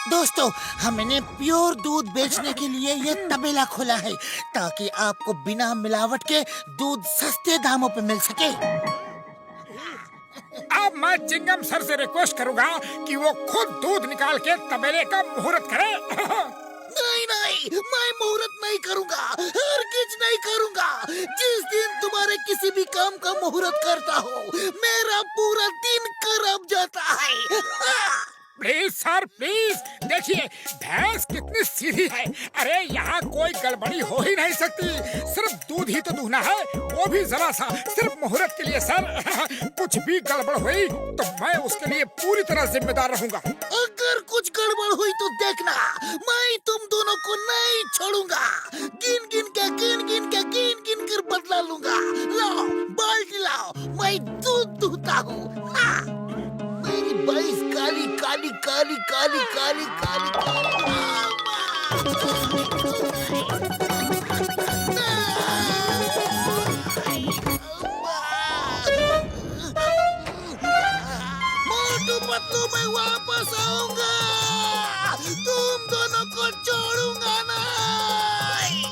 दोस्तों, हमने प्योर दूध बेचने के लिए ये तबेला खोला है ताकि आपको बिना मिलावट के दूध सस्ते दामों पे मिल सके। अब मैं चिंगम सर से रिक्वेस्ट करूंगा कि वो खुद दूध निकाल के तबेले का मुहूर्त करे। नहीं नहीं, मैं मुहूर्त नहीं करूंगा, हरगिज नहीं करूंगा। जिस दिन तुम्हारे किसी भी काम का मुहूर्त करता हो, मेरा पूरा दिन खराब जाता है। प्लीज सर प्लीज, देखिए भैंस कितनी सीधी है। अरे यहाँ कोई गड़बड़ी हो ही नहीं सकती, सिर्फ दूध ही तो दूहना है, वो भी जरा सा, सिर्फ मुहूर्त के लिए सर। कुछ भी गड़बड़ हुई तो मैं उसके लिए पूरी तरह जिम्मेदार रहूंगा। अगर कुछ गड़बड़ हुई तो देखना, मैं तुम दोनों को नहीं छोड़ूंगा। गिन कर बदला लूंगा। लाओ बाल्टी लाओ, मैं दूध दूहता हूँ। मेरी भैंस काली काली काली काली काली काली मोटू पतलू, मैं वापस आऊंगा, तुम दोनों को छोड़ूंगा नहीं।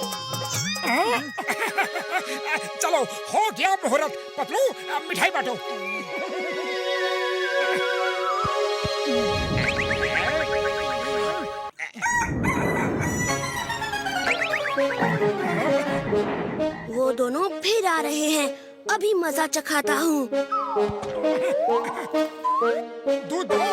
चलो हो गया मुहूर्त। पतलू मिठाई बांटो। वो दोनों फिर आ रहे हैं, अभी मजा चखाता हूँ। दूध दो।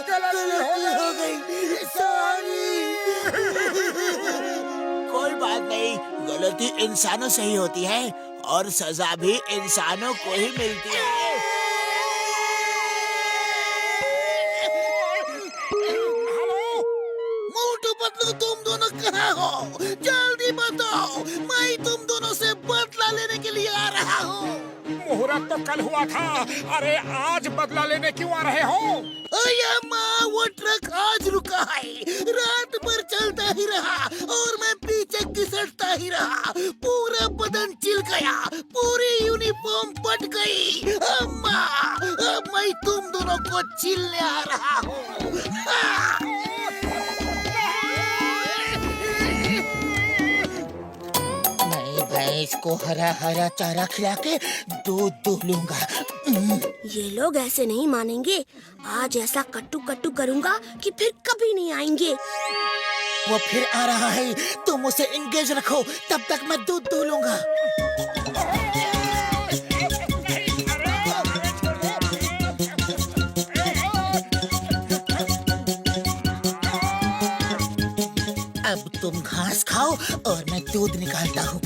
गलती हो गई, सॉरी। कोई बात नहीं, गलती इंसानों से ही होती है और सजा भी इंसानों को ही मिलती है। मोटू पतलू, तुम दोनों कहाँ हो? जल्दी बताओ, मैं तुम दोनों से बदला लेने के लिए आ रहा हूँ। मुहूर्त तो कल हुआ था, अरे आज बदला लेने क्यों आ रहे हो? अया माँ, वो ट्रक आज रुका है, रात भर चलता ही रहा और मैं पीछे घिसटता ही रहा। पूरा बदन चिल गया, पूरी यूनिफॉर्म फट गई। अम्मा, अब मैं तुम दोनों को चिल्ले आ रहा हूँ। मैं भैंस को हरा हरा चारा खिला के दूध दूह लूंगा। ये लोग ऐसे नहीं मानेंगे, आज ऐसा कट्टू कट्टू करूंगा कि फिर कभी नहीं आएंगे। वो फिर आ रहा है, तुम उसे एंगेज रखो, तब तक मैं दूध दूह लूंगा। अब तुम घास खाओ और मैं दूध निकालता हूँ।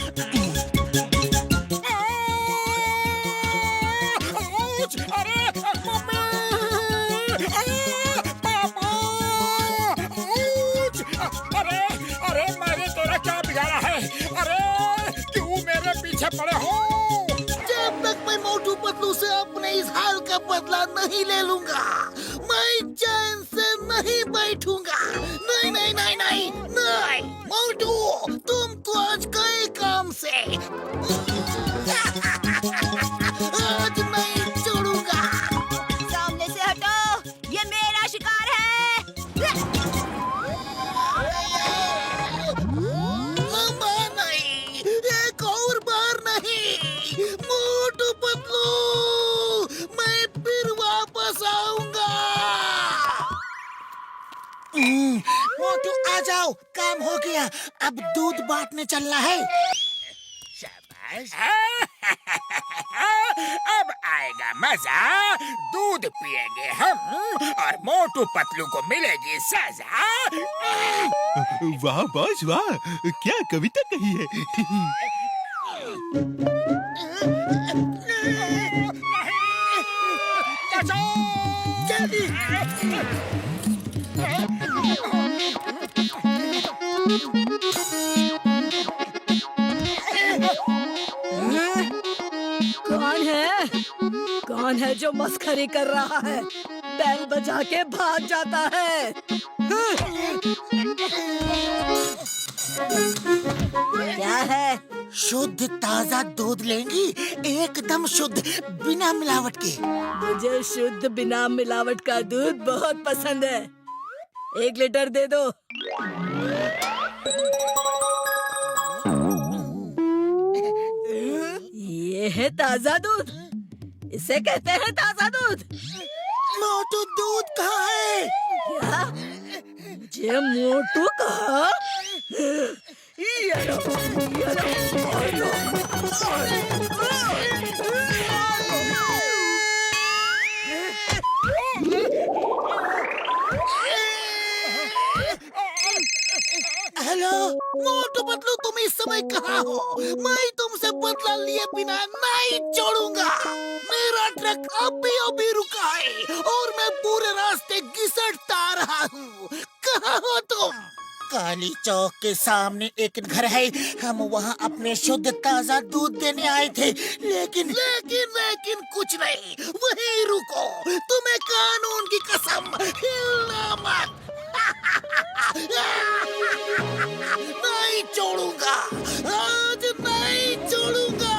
अरे मैंने तेरा क्या बिगाड़ा है? अरे क्यों मेरे पीछे पड़े हो? जब तक मैं मोटू पतलू से अपने इस हाल का बदला नहीं ले लूंगा, मैं चैन से नहीं बैठूंगा। नहीं नहीं नहीं नहीं नहीं, मोटू तुम तो आज गए काम से। आज नहीं छोड़ूंगा। सामने से हटो, ये मेरा शिकार है। मामा नहीं, एक और बार नहीं। मोटू पतलू, मैं फिर वापस आऊंगा। मोटू आ जाओ, काम हो गया, अब दूध बांटने चलना है। शाबाश। अब आएगा मजा, दूध पिएंगे हम और मोटू पतलू को मिलेगी सजा। वाह बॉस वाह, क्या कविता कही है। जल्दी कौन है जो मस्खरी कर रहा है? बैल बजा के भाग जाता है। क्या है? शुद्ध ताजा दूध लेंगी, एकदम शुद्ध बिना मिलावट के। मुझे शुद्ध बिना मिलावट का दूध बहुत पसंद है। 1 लीटर दे दो। ये है ताजा दूध, इसे कहते हैं ताजा दूध। मोटू दूध कहाँ है? क्या? मुझे मोटू कहा? ये लो, ये लो, ये लो। हेलो मोटू पतलू, तुम इस समय कहाँ हो? मैं तुमसे बदला लिए बिना नहीं छोड़ूंगा। मेरा ट्रक अभी रुका है और मैं पूरे रास्ते घिसटता रहा हूँ। कहाँ हो तुम? काली चौक के सामने एक घर है, हम वहाँ अपने शुद्ध ताजा दूध देने आए थे, लेकिन कुछ नहीं। वहीं रुको, तुम्हें कानून की कसम, हिलना मत। नहीं छोड़ूंगा, आज नहीं छोड़ूंगा।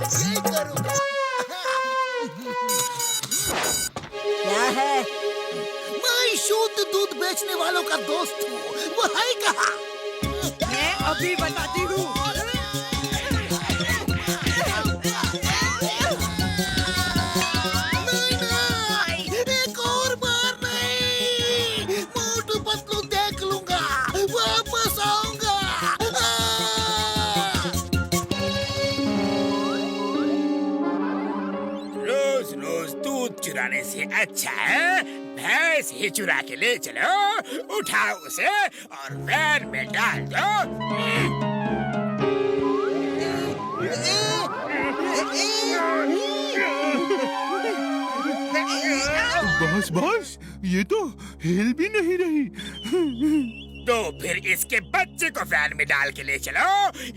यही करूंगा। क्या है? मैं शुद्ध दूध बेचने वालों का दोस्त हूँ, वो है कहाँ? मैं अभी बताती हूँ। नहीं, एक और बार नहीं। मोटू पतलू देख लूंगा, वापस आऊंगा। रोज रोज दूध चुराने से अच्छा है भैंस ही चुरा के ले चलो, उठाओ उसे और वैन में डाल दो। बॉस ये तो हिल भी नहीं रही। तो फिर इसके बच्चे को वैन में डाल के ले चलो,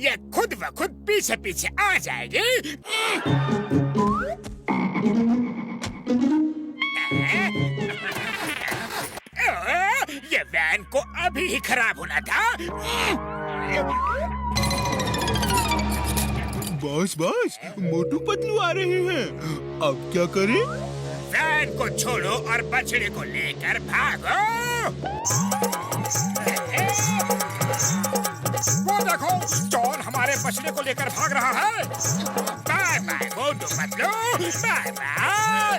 ये खुद ब खुद पीछे पीछे आ जाएगी। ये वैन को अभी ही खराब होना था। बॉस मोटू पतलू आ रहे हैं, अब क्या करें? वैन को छोड़ो और बछड़े को लेकर भागो। वो देखो, जॉन हमारे बछड़े को लेकर भाग रहा है। Bye bye Motu Patlu, bye bye.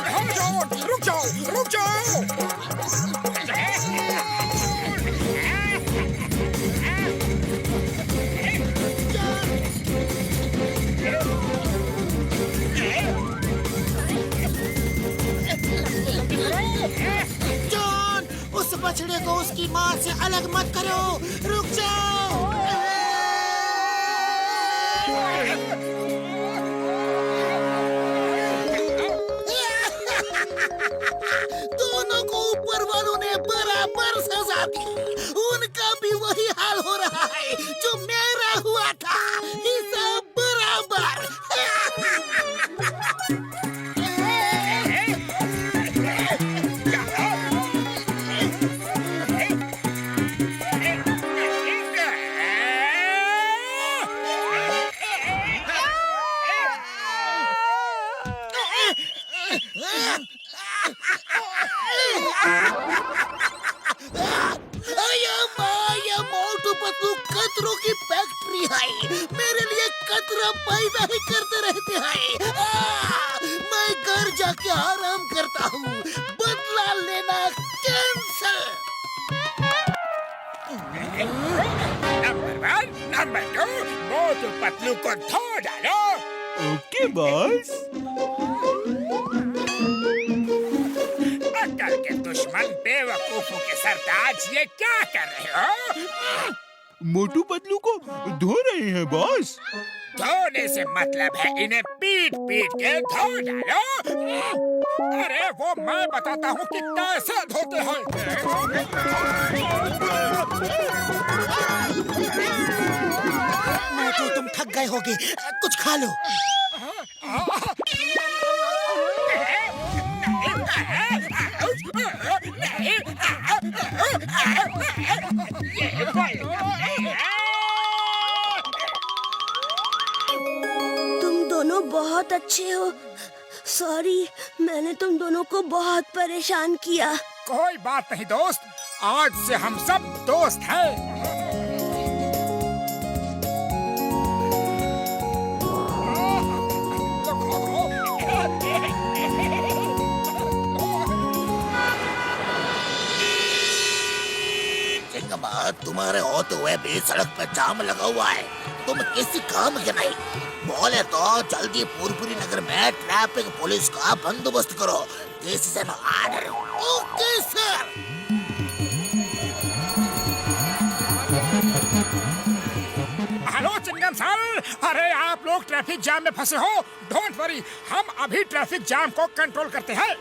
हाँ जॉन, रुक जाओ। जॉन, उस बछड़े को उसकी माँ से अलग मत करो, रुक जाओ। दोनों को ऊपर वालों ने बराबर सजा दी। उनका भी वही हाल हो रहा है जो मेरा हुआ था, हिसाब बराबर। मोटू पतलू कचरों की फैक्ट्री है, मेरे लिए कचरा पैदा ही करते रहते हैं। मैं घर जाके आराम करता हूँ, बदला लेना cancel. Number 1, number 2, Motu Patlu को धो डालो। Okay boss. अक्ल के दुश्मन बेवकूफों के सरताज ये क्या कर रहे हो? मोटू पतलू को धो रहे हैं बॉस। धोने से मतलब है इन्हें पीट पीट के धो डालो। अरे वो मैं बताता हूँ कि कैसे धोते हैं। मोटू तुम थक गए होगे, कुछ खा लो। तुम दोनों बहुत अच्छे हो। सॉरी, मैंने तुम दोनों को बहुत परेशान किया। कोई बात नहीं दोस्त, आज से हम सब दोस्त हैं। चिंगमा, तुम्हारे होते हुए भी सड़क पे जाम लगा हुआ है, तुम किसी काम के नहीं। बोले तो जल्दी पुरपुरी नगर में ट्रैफिक पुलिस का बंदोबस्त करो। This is an order. Okay sir. Hello Chingam sir, अरे आप लोग ट्रैफिक जाम में फंसे हो। डोंट वरी, हम अभी ट्रैफिक जाम को कंट्रोल करते हैं।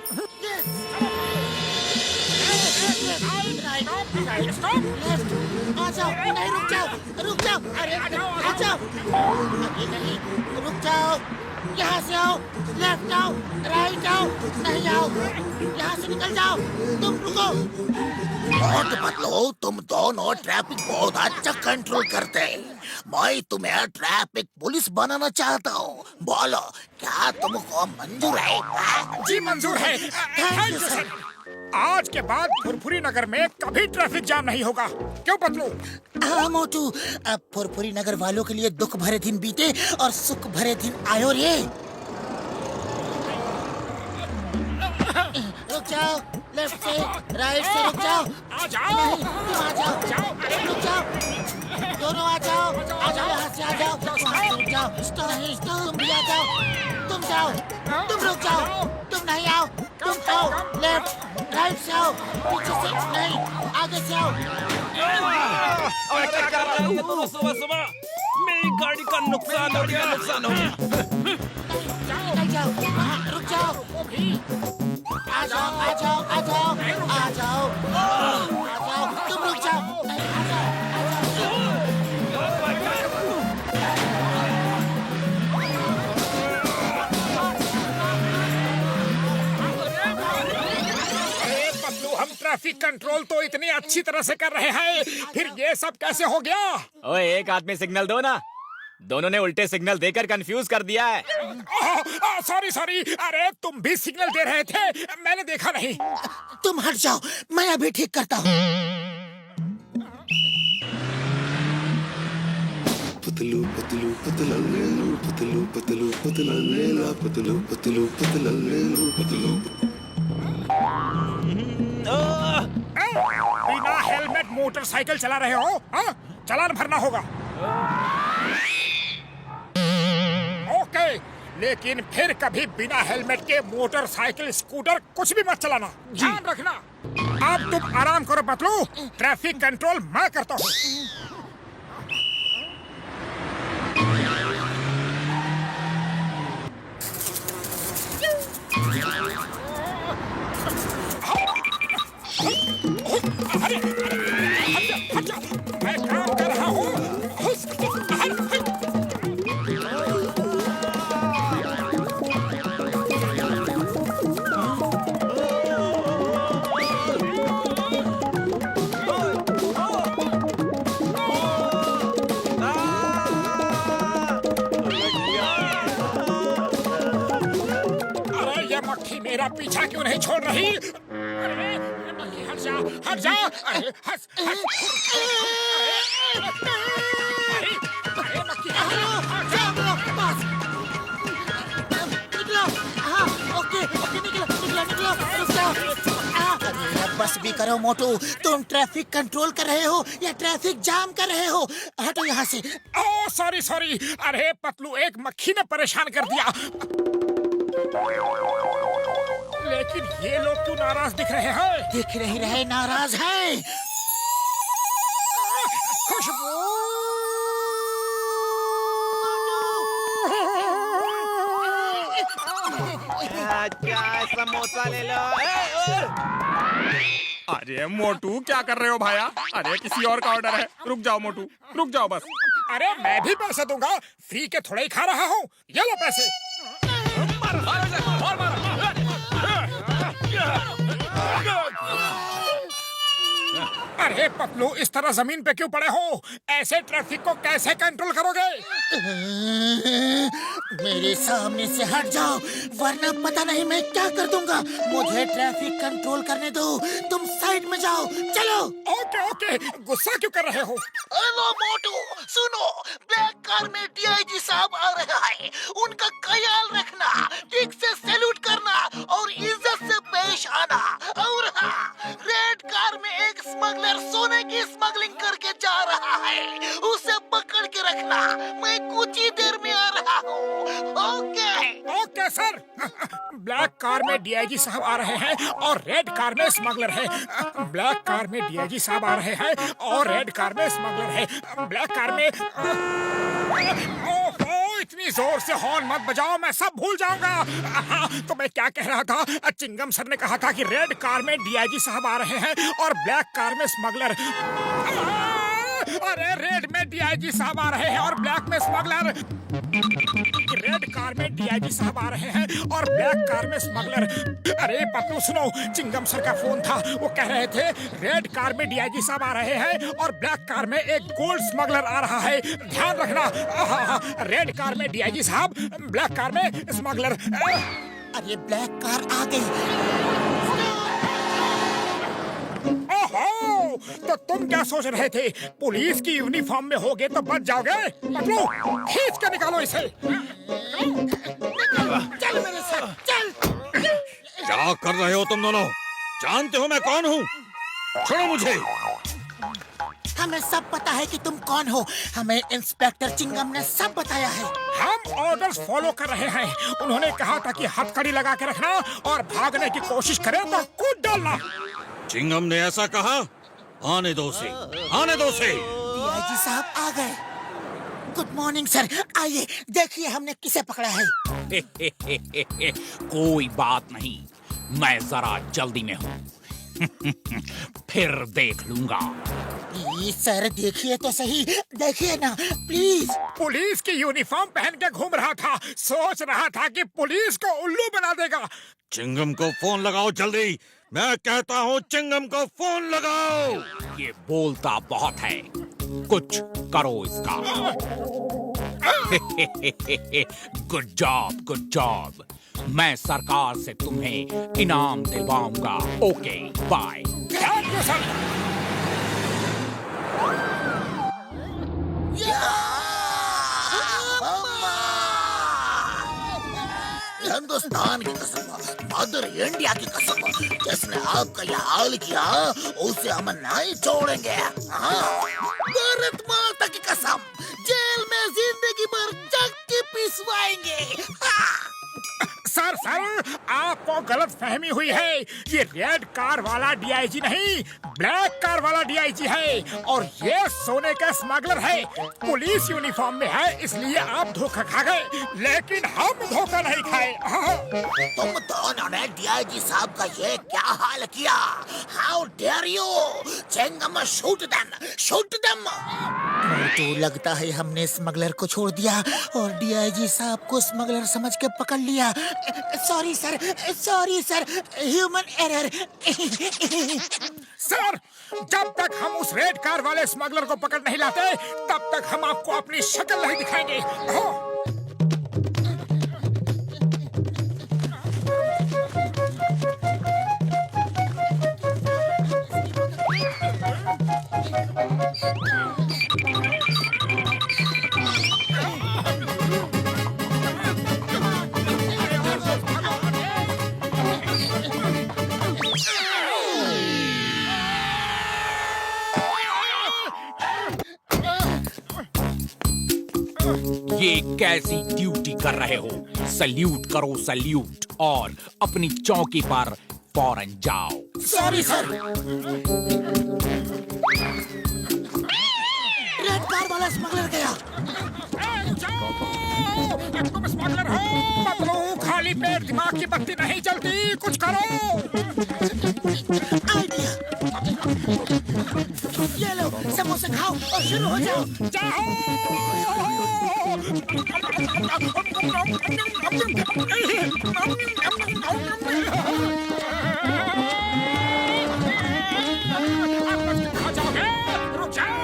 आ जाओ, नहीं रुक जाओ, रुक जाओ, अरे आ जाओ, अरे नहीं, रुक जाओ, यहाँ से आओ, लेफ्ट आओ, राइट आओ, नहीं आओ, यहाँ से निकल जाओ, तुम रुको। बहुत मतलब तुम दोनों ट्रैफिक बहुत अच्छा कंट्रोल करते हैं। मैं तुम्हें ट्रैफिक पुलिस बनाना चाहता हूँ। बोलो क्या तुमको मंजूर है? जी मंजूर है। Thank you sir. आज के बाद फुरफुरी नगर में कभी ट्रैफिक जाम नहीं होगा। क्यों पतलू? हाँ मोटू, अब फुरफुरी नगर वालों के लिए दुख भरे दिन बीते और सुख भरे दिन आयो रे। रुक जाओ, लेफ्ट से राइट से रुक जाओ। आ जाओ। नहीं, तुम आ जाओ, रुक जाओ, दोनों आ जाओ, यहाँ से आ जाओ, वहाँ से रुक जाओ, नहीं, तुम भी आ जाओ, तुम जाओ, तुम रुक जाओ, तुम नहीं आओ, तुम आओ, लेफ्ट राइट से आओ, पीछे से नहीं, आगे से आओ। और क्या कर रहा हूँ सुबह मेरी गाड़ी का नुकसान हो गया। निकल जाओ, रुक जाओ, आ जाओ, आ जाओ, आ जाओ, आ जाओ, आ जाओ, तुम रुक जाओ, आ जाओ, हम ट्रैफिक कंट्रोल तो इतनी अच्छी तरह से कर रहे हैं, फिर ये सब कैसे हो गया? ओए एक आदमी सिग्नल दो ना। दोनों ने उल्टे सिग्नल देकर कंफ्यूज कर दिया है। सॉरी, अरे तुम भी सिग्नल दे रहे थे, मैंने देखा नहीं। तुम हट जाओ, मैं अभी ठीक करता हूँ। पतलू पतलू पतला लेलू, पतलू पतलू पतला लेला, पतलू पतलू पतला लेलू, पतलू। बिना हेलमेट मोटरसाइकिल चला रहे हो? हाँ? चालान भरना होगा। ओके, लेकिन फिर कभी बिना हेलमेट के मोटरसाइकिल, स्कूटर कुछ भी मत चलाना। ध्यान रखना। अब तुम आराम करो पतलू, ट्रैफिक कंट्रोल मैं करता हूँ। अरे हट जा, मैं काम कर रहा हूँ। अरे ये मक्खी मेरा पीछा क्यों नहीं छोड़ रही? अरे मक्खी हट जा, हट जा। अरे हट, अरे मक्खी हट जा। निकलो, हाँ, ओके, निकलो, रुक जाओ, अरे बस भी करो मोटू, तुम ट्रैफिक कंट्रोल कर रहे हो या ट्रैफिक जाम कर रहे हो? हटो यहाँ से। ओह सॉरी सॉरी, अरे पतलू एक मक्खी ने परेशान कर दिया। लेकिन ये लोग क्यों नाराज दिख रहे हैं? दिख नहीं रहे नाराज हैं। खुशबू चाय समोसा ले लो। अरे मोटू क्या कर रहे हो भाया? अरे किसी और का ऑर्डर है, रुक जाओ मोटू, रुक जाओ बस। अरे मैं भी पैसे दूंगा, फ्री के थोड़े ही खा रहा हूँ। ये लो पैसे। अरे पतलू इस तरह जमीन पे क्यों पड़े हो? ऐसे ट्रैफिक को कैसे कंट्रोल करोगे? मेरे सामने से हट जाओ, वरना पता नहीं मैं क्या कर दूंगा। मुझे ट्रैफिक कंट्रोल करने दो, तुम साइड में जाओ। चलो। ओके ओके, गुस्सा क्यों कर रहे हो? हेलो मोटू, सुनो, ब्लैक कार में डीआईजी साहब आ रहा है। उनका ख्याल रखना, ठीक से सैल्यूट करना और इज्जत से पेश आना। और हाँ, रेड कार में एक स्मगलर सोने की स्मगलिंग करके जा रहा है, उसे पकड़ के रखना। मैं कुछ ही देर में आ रहा हूँ। Okay okay sir. Black car में डीआईजी साहब आ रहे हैं और रेड कार में स्मगलर है। ब्लैक कार में डीआईजी साहब आ रहे हैं और रेड कार में स्मगलर है। ब्लैक कार में ओहो, इतनी जोर से हॉर्न मत बजाओ, मैं सब भूल जाऊंगा। हाँ, तो मैं क्या कह रहा था? चिंगम सर ने कहा था कि रेड कार में डीआईजी साहब आ रहे हैं और ब्लैक कार में स्मगलर। अरे रेड में डीआईजी साहब आ रहे हैं और ब्लैक में स्मगलर। रेड कार में डीआईजी साहब आ रहे हैं और ब्लैक कार में स्मगलर। अरे पप्पू सुनो, चिंगम सर का फोन था, वो कह रहे थे रेड कार में डीआईजी साहब आ रहे हैं और ब्लैक कार में एक गोल्ड स्मगलर आ रहा है। ध्यान रखना। रेड कार में डीआईजी साहब, ब्लैक कार में स्मगलर। अरे ब्लैक कार आ गई। ओहो, तो तुम क्या सोच रहे थे? पुलिस की यूनिफॉर्म में होगे तो बच जाओगे? पतलू, खींच के निकालो इसे। चल मेरे साथ, चल। क्या कर रहे हो तुम दोनों? जानते हो मैं कौन हूँ? छोड़ो मुझे। हमें सब पता है कि तुम कौन हो। हमें इंस्पेक्टर चिंगम ने सब बताया है। हम ऑर्डर्स फॉलो कर रहे हैं। उन्होंने कहा था कि हथकड़ी लगा के रखना और भागने की कोशिश करें तो कूद डालना। चिंगम ने ऐसा कहा? आने दो उसे, आने दो उसे। डीआईजी साहब आ गए। गुड मॉर्निंग सर, आइए देखिए हमने किसे पकड़ा है। कोई बात नहीं, मैं जरा जल्दी में हूँ। फिर देख लूंगा। प्लीज सर देखिए तो सही, देखिए ना प्लीज। पुलिस की यूनिफॉर्म पहन के घूम रहा था, सोच रहा था कि पुलिस को उल्लू बना देगा। चिंगम को फोन लगाओ जल्दी, मैं कहता हूँ चिंगम को फोन लगाओ। ये बोलता बहुत है, कुछ करो इसका। Good job, good job. मैं सरकार से तुम्हें इनाम दिलवाऊंगा। Okay bye. Thank you sir. Hindustan की कसम, मदर इंडिया की कसम, जिसने आपका यह हाल किया उसे हम नहीं छोड़ेंगे। हाँ? भारत माता की कसम, जेल में जिंदगी भर चक्की पिसवाएंगे। हाँ? सर सर, आपको गलत फहमी हुई है। ये रेड कार वाला डीआईजी नहीं, ब्लैक कार वाला डीआईजी है और ये सोने का स्मगलर है। पुलिस यूनिफॉर्म में है, इसलिए आप धोखा खा गए, लेकिन हम धोखा नहीं खाए। तुम दोनों ने डीआईजी साहब का ये क्या हाल किया? How dare you? Chingam shoot them, shoot them. तो लगता है हमने स्मगलर को छोड़ दिया और डीआईजी साहब को स्मगलर समझ के पकड़ लिया। Sorry sir, sorry sir, human error. Sir, जब तक हम उस रेड कार वाले स्मगलर को पकड़ नहीं लाते, तब तक हम आपको अपनी शक्ल नहीं दिखाएंगे। कैसी ड्यूटी कर रहे हो। सल्यूट करो सल्यूट, और अपनी चौकी पर फौरन जाओ। Sorry sir. रेड कार वाला स्मगलर गया। तुम स्मगलर हो? पतलू, खाली पेट दिमाग की बत्ती नहीं जलती, कुछ करो। आइडिया। ये लो, समोसे खाओ और शुरू हो जाओ। खा जाओगे? रुक जाओ।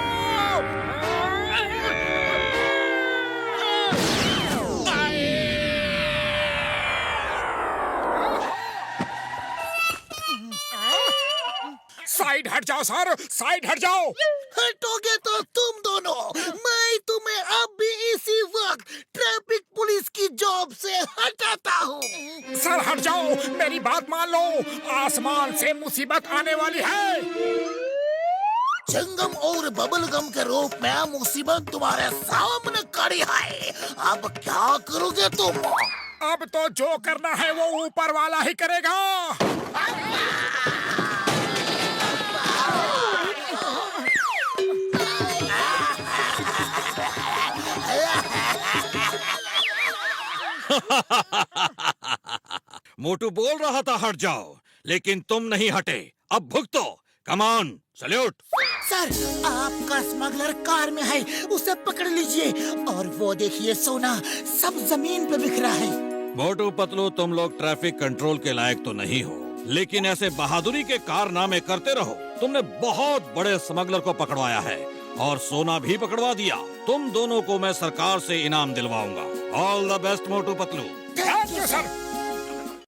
साइड हट जाओ सर, साइड हट जाओ। हटोगे तो तुम दोनों, मैं तुम्हें अब भी इसी वक्त ट्रैफिक पुलिस की जॉब से हटाता हूँ। सर हट जाओ, मेरी बात मान लो, आसमान से मुसीबत आने वाली है। चंगम और बबल गम के रूप में मुसीबत तुम्हारे सामने खड़ी है। अब क्या करोगे तुम? अब तो जो करना है वो ऊपर वाला ही करेगा। मोटू बोल रहा था हट जाओ, लेकिन तुम नहीं हटे। अब भुगतो। Come on, salute. सर, आपका स्मगलर कार में है, उसे पकड़ लीजिए। और वो देखिए सोना सब जमीन पे बिखरा है। मोटू पतलू, तुम लोग ट्रैफिक कंट्रोल के लायक तो नहीं हो, लेकिन ऐसे बहादुरी के कारनामे करते रहो। तुमने बहुत बड़े स्मगलर को पकड़वाया है और सोना भी पकड़वा दिया। तुम दोनों को मैं सरकार से इनाम दिलवाऊंगा। All the best Motu Patlu. Thank you sir.